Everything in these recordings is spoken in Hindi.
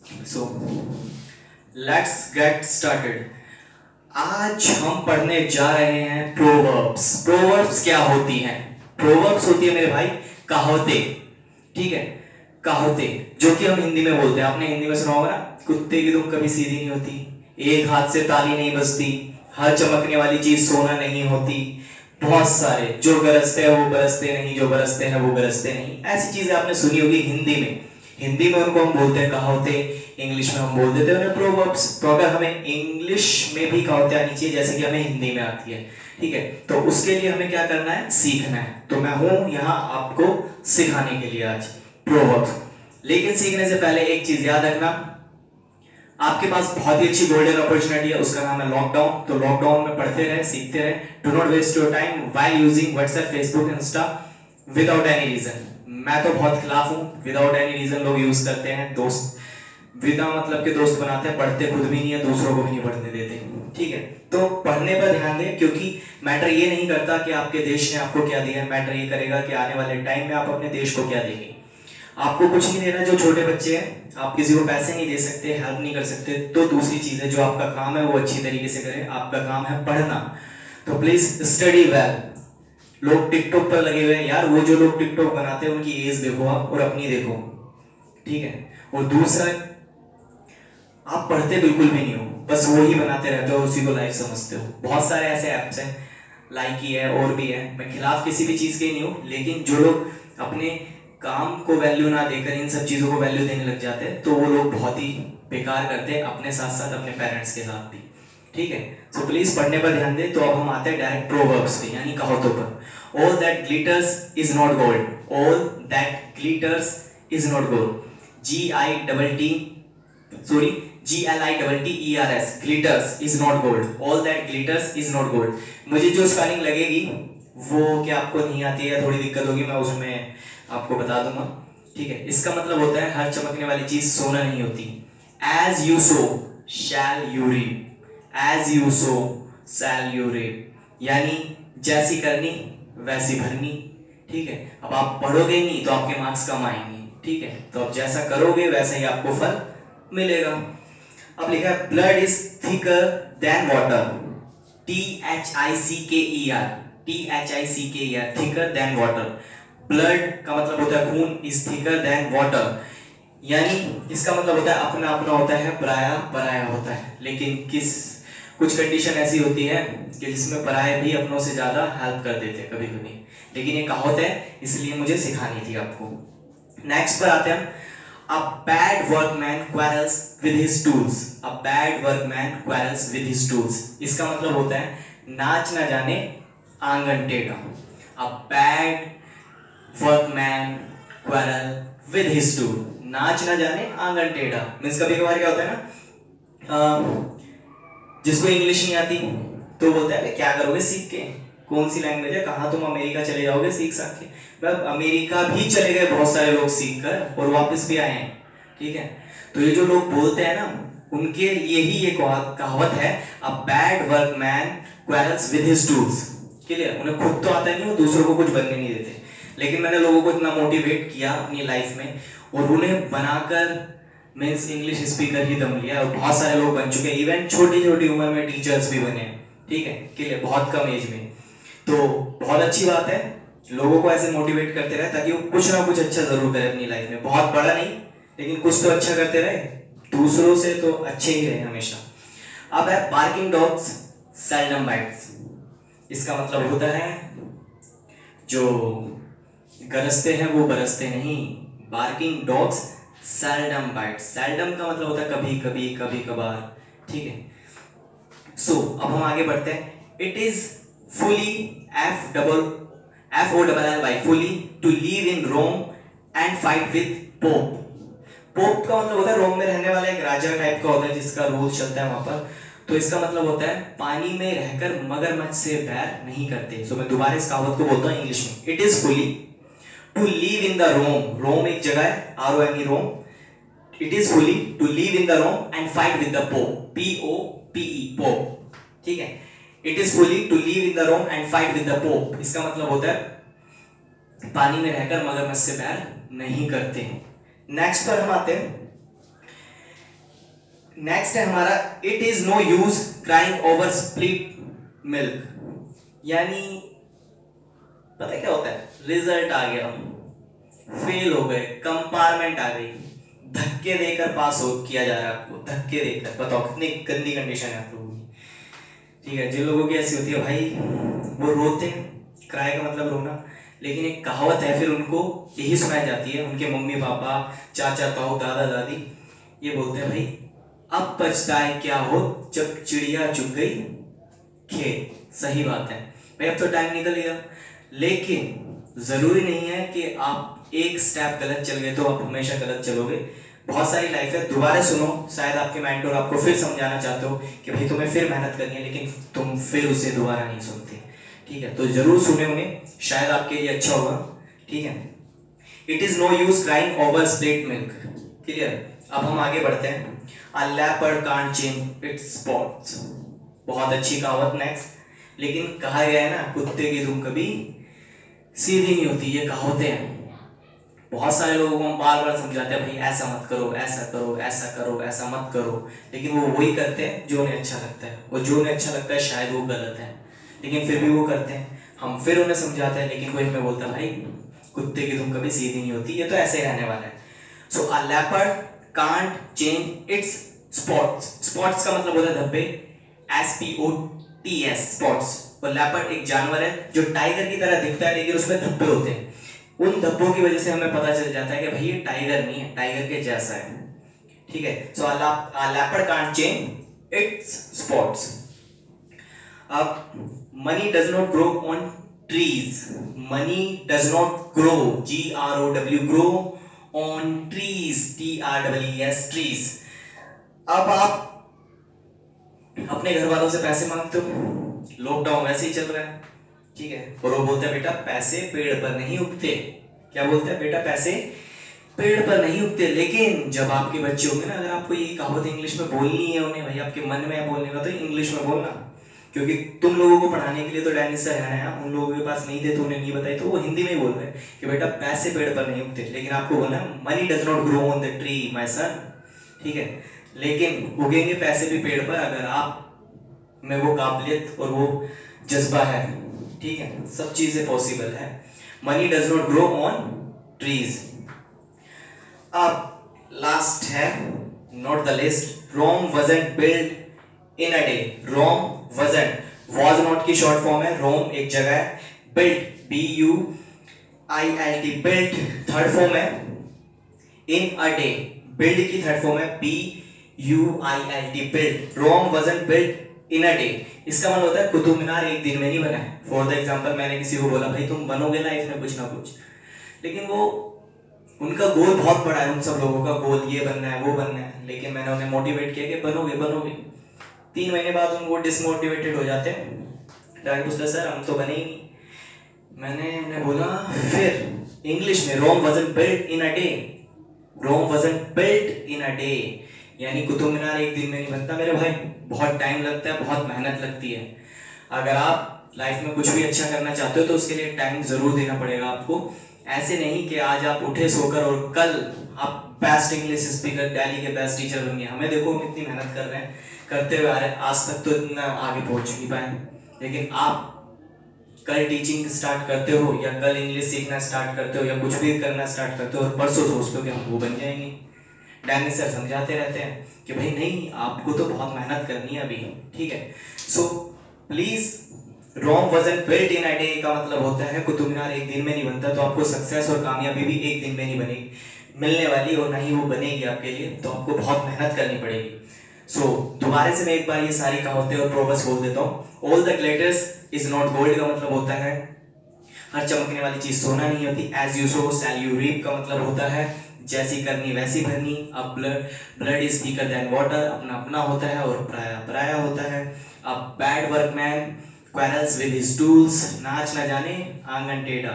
So let's get started. आज हम पढ़ने जा रहे हैं प्रोवर्ब्स। प्रोवर्ब्स क्या होती हैं? प्रोवर्ब्स होती है मेरे भाई कहावतें। ठीक है, कहावतें जो कि हम हिंदी में बोलते हैं। आपने हिंदी में सुना होगा ना, कुत्ते की दुम कभी सीधी नहीं होती, एक हाथ से ताली नहीं बजती, हर चमकने वाली चीज सोना नहीं होती, बहुत सारे जो गरजते हैं वो बरसते नहीं, जो बरसते हैं वो गरजते नहीं। ऐसी चीजें आपने सुनी होगी हिंदी में। हिंदी में उनको हम बोलते हैं कहावतें, इंग्लिश में हम बोल देते हैं उन्हें प्रोवर्ब्स। तो अगर हमें इंग्लिश में भी कहावतें आनी चाहिए जैसे कि हमें हिंदी में आती है, ठीक है, तो उसके लिए हमें क्या करना है? सीखना है। तो मैं हूं यहाँ आपको सिखाने के लिए आज प्रोवर्ब्स। लेकिन सीखने से पहले एक चीज याद रखना, आपके पास बहुत ही अच्छी गोल्डन अपॉर्चुनिटी है, उसका नाम है लॉकडाउन। तो लॉकडाउन में पढ़ते रहे, सीखते रहे। Do not waste your time while using WhatsApp, Facebook, Insta without any reason. मैं तो बहुत खिलाफ हूं, विदाउट एनी रीजन लोग यूज करते हैं। दोस्त बिना मतलब के दोस्त बनाते हैं, पढ़ते खुद भी नहीं है, दूसरों को भी नहीं पढ़ने देते। ठीक है, तो पढ़ने पर ध्यान दें, क्योंकि मैटर ये नहीं करता कि आपके देश ने आपको क्या दिया है, मैटर ये करेगा कि आने वाले टाइम में आप अपने देश को क्या देंगे। आपको कुछ नहीं देना। जो छोटे बच्चे हैं, आप किसी को पैसे नहीं दे सकते, हेल्प नहीं कर सकते। तो दूसरी चीज है, जो आपका काम है वो अच्छी तरीके से करें। आपका काम है पढ़ना, तो प्लीज स्टडी वेल। लोग टिकटॉक पर लगे हुए हैं यार, वो जो लोग टिकटॉक बनाते हैं उनकी एज देखो आप और अपनी देखो, ठीक है। और दूसरा, आप पढ़ते बिल्कुल भी नहीं हो, बस वो ही बनाते रहते हो, उसी को लाइफ समझते हो। बहुत सारे ऐसे ऐप्स हैं, लाइकी है और भी है। मैं खिलाफ किसी भी चीज के नहीं हूँ, लेकिन जो लोग अपने काम को वैल्यू ना देकर इन सब चीजों को वैल्यू देने लग जाते हैं, तो वो लोग बहुत ही बेकार करते हैं, अपने साथ साथ अपने पेरेंट्स के साथ भी। ठीक है, सो प्लीज पढ़ने पर ध्यान दें। तो अब हम आते हैं डायरेक्ट प्रोवर्ब्स पे, यानी कहावतों पर। All that glitters is not gold, all that glitters is not gold, GLITTERS, glitters is not gold, all that glitters is not gold। मुझे जो स्पेलिंग लगेगी वो क्या आपको नहीं आती है, थोड़ी दिक्कत होगी, मैं उसमें आपको बता दूंगा। ठीक है, इसका मतलब होता है हर चमकने वाली चीज सोना नहीं होती। As you sow shall you reap, as you sow shall you reap, यानी जैसी करनी वैसी भरनी। ठीक है, अब आप पढ़ोगे नहीं तो आपके मार्क्स कम आएंगे। ठीक है, तो आप जैसा करोगे वैसा ही आपको फल मिलेगा। अब लिखा है blood is thicker than water, THICKER, THICKER, thicker than water. Blood का मतलब होता है खून, इज थिकर देन वाटर, यानी इसका मतलब होता है अपना अपना होता है, पराया पराया होता है। लेकिन कुछ कंडीशन ऐसी होती है कि जिसमें पराये भी अपनों से ज्यादा हेल्प कर देते हैं कभी कभी। लेकिन ये कहावत है, इसलिए मुझे सिखानी थी आपको। नेक्स्ट पर आते हैं। A bad workman quarrels with his tools, a bad workman quarrels with his tools, इसका मतलब होता है नाच ना जाने आंगन टेढ़ा। A bad workman quarrel with his tool, नाच ना जाने आंगन टेढ़ा। मीन्स कभी कभार क्या होता है ना, जिसको इंग्लिश नहीं आती तो बोलता है क्या करोगे सीख के, कौन सी लैंग्वेज है, कहाँ तुम अमेरिका चले जाओगे सीख सके। मतलब अमेरिका भी चले गए बहुत सारे लोग सीख कर और वापस भी आए हैं। ठीक है, तो ये जो लोग बोलते हैं ना, उनके लिए ही ये कहावत है, a bad workman quarrels with his tools. Clear? उन्हें खुद तो आता नहीं, वो दूसरों को कुछ बनने नहीं देते। लेकिन मैंने लोगों को इतना मोटिवेट किया अपनी लाइफ में और उन्हें बनाकर मीन्स इंग्लिश स्पीकर ही दम लिया, और बहुत सारे लोग बन चुके हैं। इवन छोटी छोटी उम्र में टीचर्स भी बने। ठीक है, क्लियर? बहुत कम एज में। तो बहुत अच्छी बात है, लोगों को ऐसे मोटिवेट करते रहे ताकि वो कुछ ना कुछ अच्छा जरूर करे अपनी लाइफ में। बहुत बड़ा नहीं, लेकिन कुछ तो अच्छा करते रहे, दूसरों से तो अच्छे ही रहे हमेशा। अब है बार्किंग डॉग्स सेल्डम बाइट्स, इसका मतलब होता है जो गरजते हैं वो बरसते नहीं। Barking dogs seldom bytes, seldom का मतलब होता है कभी कभी, कभी कभार। ठीक है, सो अब हम आगे बढ़ते हैं। It is fully FOLLY fully to live in Rome and fight with Pope। Pope का मतलब होता है रोम में रहने वाला एक राजा टाइप का होता है जिसका रूल चलता है वहां पर। तो इसका मतलब होता है पानी में रहकर मगरमच्छ से बैर नहीं करते। सो मैं दोबारा इस कहावत को बोलता हूँ इंग्लिश में। It is folly to live in the Rome, Rome एक जगह है, ROME Rome. It is folly to live in the Rome and fight with the Pope, POPE Pope. ठीक है, it is folly to live in the Rome and fight with the Pope, इसका मतलब होता है पानी में रहकर मगरमच्छ से बैर नहीं करते। नेक्स्ट पर हम आते हैं। नेक्स्ट है हमारा it is no use crying over split milk, यानी पता क्या होता है, रिजल्ट आ गया, फेल हो गए, कंपार्टमेंट आ गई, धक्के देकर पास हो किया जा रहा है आपको, धक्के देकर। बताओ कितनी गंदी कंडीशन है आप लोगों की, ठीक है। जिन लोगों की ऐसी होती है भाई, वो रोते हैं, क्राई का मतलब रोना, लेकिन एक कहावत है फिर उनको यही सुनाई जाती है, उनके मम्मी पापा, चाचा ताऊ, दादा दादी, ये बोलते हैं भाई अब पछताए क्या हो जब चिड़िया चुग गई खेत। सही बात है भाई, अब तो टाइम निकल गया, लेकिन जरूरी नहीं है कि आप एक स्टेप गलत चल गए तो आप हमेशा गलत चलोगे। बहुत सारी लाइफ है, दोबारा सुनो, शायद आपके मेंटर आपको फिर समझाना चाहते हो कि भाई तुम्हें फिर मेहनत करनी है, लेकिन तुम फिर उसे दोबारा नहीं सुनते, ठीक है। तो जरूर सुने उन्हें, शायद आपके लिए अच्छा होगा, ठीक है। It is no use crying over split milk, clear. अब हम आगे बढ़ते हैं। A leopard can't change its spots, बहुत अच्छी कहावत। नेक्स्ट, लेकिन कहा गया है ना, कुत्ते की दुम कभी सीधी नहीं होती, ये कहावतें हैं। बहुत सारे लोगों को हम बार बार समझाते हैं भाई ऐसा मत करो, ऐसा करो, ऐसा करो, ऐसा मत करो, लेकिन वो वही करते हैं जो उन्हें अच्छा लगता है, और जो उन्हें अच्छा लगता है शायद वो गलत है, लेकिन फिर भी वो करते हैं। हम फिर उन्हें समझाते हैं, लेकिन कोई हमें बोलता है भाई कुत्ते की दुम कभी सीधी नहीं होती, ये तो ऐसे ही रहने वाला है। So a leopard can't change its spots, spots का मतलब होता है धब्बे, SPOTS spots। और लेपर्ड एक जानवर है जो टाइगर की तरह दिखता है, लेकिन उसमें धब्बे होते हैं। उन धब्बों की वजह से हमें पता चल जाता है कि भाई ये टाइगर नहीं है, टाइगर के जैसा है, ठीक है। सो a leopard can't change its spots। अब money does not grow on trees, money does not grow, GROW, grow on trees, TREES, trees। अब आप अपने घर वालों से पैसे मांगते हो, लॉकडाउन वैसे ही चल रहा है, ठीक है, और वो बोलते हैं बेटा पैसे पेड़ पर नहीं उगते। क्या बोलते हैं, बेटा पैसे पेड़ पर नहीं उगते। लेकिन जब आपके बच्चे होंगे ना, अगर आपको ये कहावत इंग्लिश में बोलनी है उन्हें, भाई आपके मन में है बोलने का, तो इंग्लिश में बोलना, क्योंकि तुम लोगों को पढ़ाने के लिए तो डैनिश सर है, उन लोगों के पास नहीं थे तो उन्हें नहीं बताई, तो वो हिंदी में ही बोल रहे हैं कि बेटा पैसे पेड़ पर नहीं उगते, लेकिन आपको बोलना money does not grow on the tree my son, ठीक है। लेकिन उगेंगे पैसे भी पेड़ पर अगर आप में वो काबिलियत और वो जज्बा है, ठीक है, सब चीजें पॉसिबल है। Money does not grow on trees. अब लास्ट है, not the list, Rome wasn't build in a day. Rome wasn't, was not की शॉर्ट फॉर्म है, रोम एक जगह है, built BUILT, built third form है, in a day, build की थर्ड फॉर्म है BUILT, built। Rome wasn't built in a day, इसका मतलब होता है कुतुब मीनार एक दिन में नहीं बना है। फॉर द एग्जाम्पल, मैंने किसी को बोला भाई तुम बनोगे लाइफ में कुछ ना कुछ, लेकिन वो उनका गोल बहुत बड़ा है, उन सब लोगों का गोल ये बनना है वो बनना है, लेकिन मैंने उन्हें मोटिवेट किया कि बनोगे बनोगे। 3 महीने बाद उनको डिसमोटिवेटेड हो जाते हैं, डायरेक्ट पूछते सर हम तो बने ही नहीं। मैंने उन्हें बोला फिर इंग्लिश में, Rome wasn't built in a day, Rome wasn't built in a day, यानी कुतुब मीनार एक दिन में नहीं बनता मेरे भाई, बहुत टाइम लगता है, बहुत मेहनत लगती है। अगर आप लाइफ में कुछ भी अच्छा करना चाहते हो तो उसके लिए टाइम जरूर देना पड़ेगा आपको। ऐसे नहीं कि आज आप उठे सोकर और कल आप बेस्ट इंग्लिश स्पीकर, दिल्ली के बेस्ट टीचर बन गए। हमें देखो हम इतनी मेहनत कर रहे हैं, करते हुए आ रहे हैं, आज तक तो इतना आगे पहुंच नहीं पाए, लेकिन आप कल टीचिंग स्टार्ट करते हो या कल इंग्लिश सीखना स्टार्ट करते हो या कुछ भी करना स्टार्ट करते हो और परसों सोचते हो कि हम वो बन जाएंगे। डैनिश सर समझाते रहते हैं कि भाई नहीं, आपको तो बहुत मेहनत करनी है अभी, ठीक है। So please, Rome wasn't built in a day का मतलब होता है कुतुब मीनार एक दिन में नहीं बनता, तो आपको सक्सेस और कामयाबी भी एक दिन में नहीं बनेगी मिलने वाली, और ना ही वो बनेगी आपके लिए, तो आपको बहुत मेहनत करनी पड़ेगी। सो दोबारा से मैं एक बार ये सारी कहावतें और प्रोवर्ब्स बोल देता हूँ। All the glitters is not gold का मतलब होता है हर चमकने वाली चीज सोना नहीं होती। As you sow shall you reap का मतलब होता है जैसी करनी वैसी भरनी। अब blood is thicker than water, अपना अपना होता है और पराया पराया होता है। अब bad workman quarrels with his tools, नाच न जाने आंगन टेढ़ा।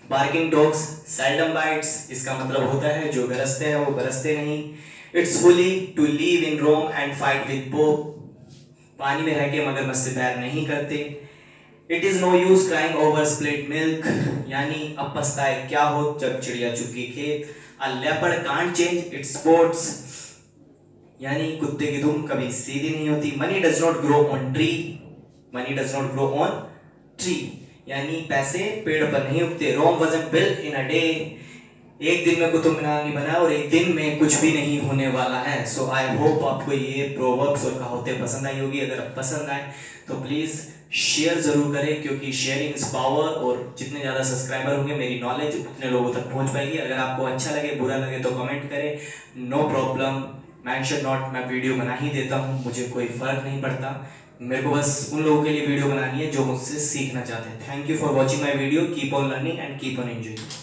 बार्किंग डॉग्स seldom bites, इसका मतलब होता है जो गरजते हैं वो बरसते नहीं। It's fully to live in Rome and fight with Pope, पानी में रह के मगरमच्छ से बैर नहीं करते। It is no use crying over spilled milk, यानी अब पछताए क्या हो जब चिड़िया चुग गई खेत। A leopard can't change its spots, यानी कुत्ते की दुम कभी सीधी नहीं होती। Money does not grow on tree, money does not grow on tree, यानी पैसे पेड़ पर नहीं उगते। Rome wasn't built in a day, एक दिन में कुतुब मीनार नहीं बना और एक दिन में कुछ भी नहीं होने वाला है। सो आई होप आपको ये प्रोवर्ब्स और कहावतें पसंद आई होगी। अगर पसंद आए तो प्लीज़ शेयर ज़रूर करें, क्योंकि शेयरिंग इज़ पावर, और जितने ज़्यादा सब्सक्राइबर होंगे मेरी नॉलेज उतने लोगों तक पहुंच पाएगी। अगर आपको अच्छा लगे बुरा लगे तो कमेंट करें, नो प्रॉब्लम, मेंशन नॉट, मैं वीडियो बना ही देता हूँ, मुझे कोई फ़र्क नहीं पड़ता। मेरे को बस उन लोगों के लिए वीडियो बनानी है जो मुझसे सीखना चाहते हैं। Thank you for watching my video, keep on learning and keep on enjoying.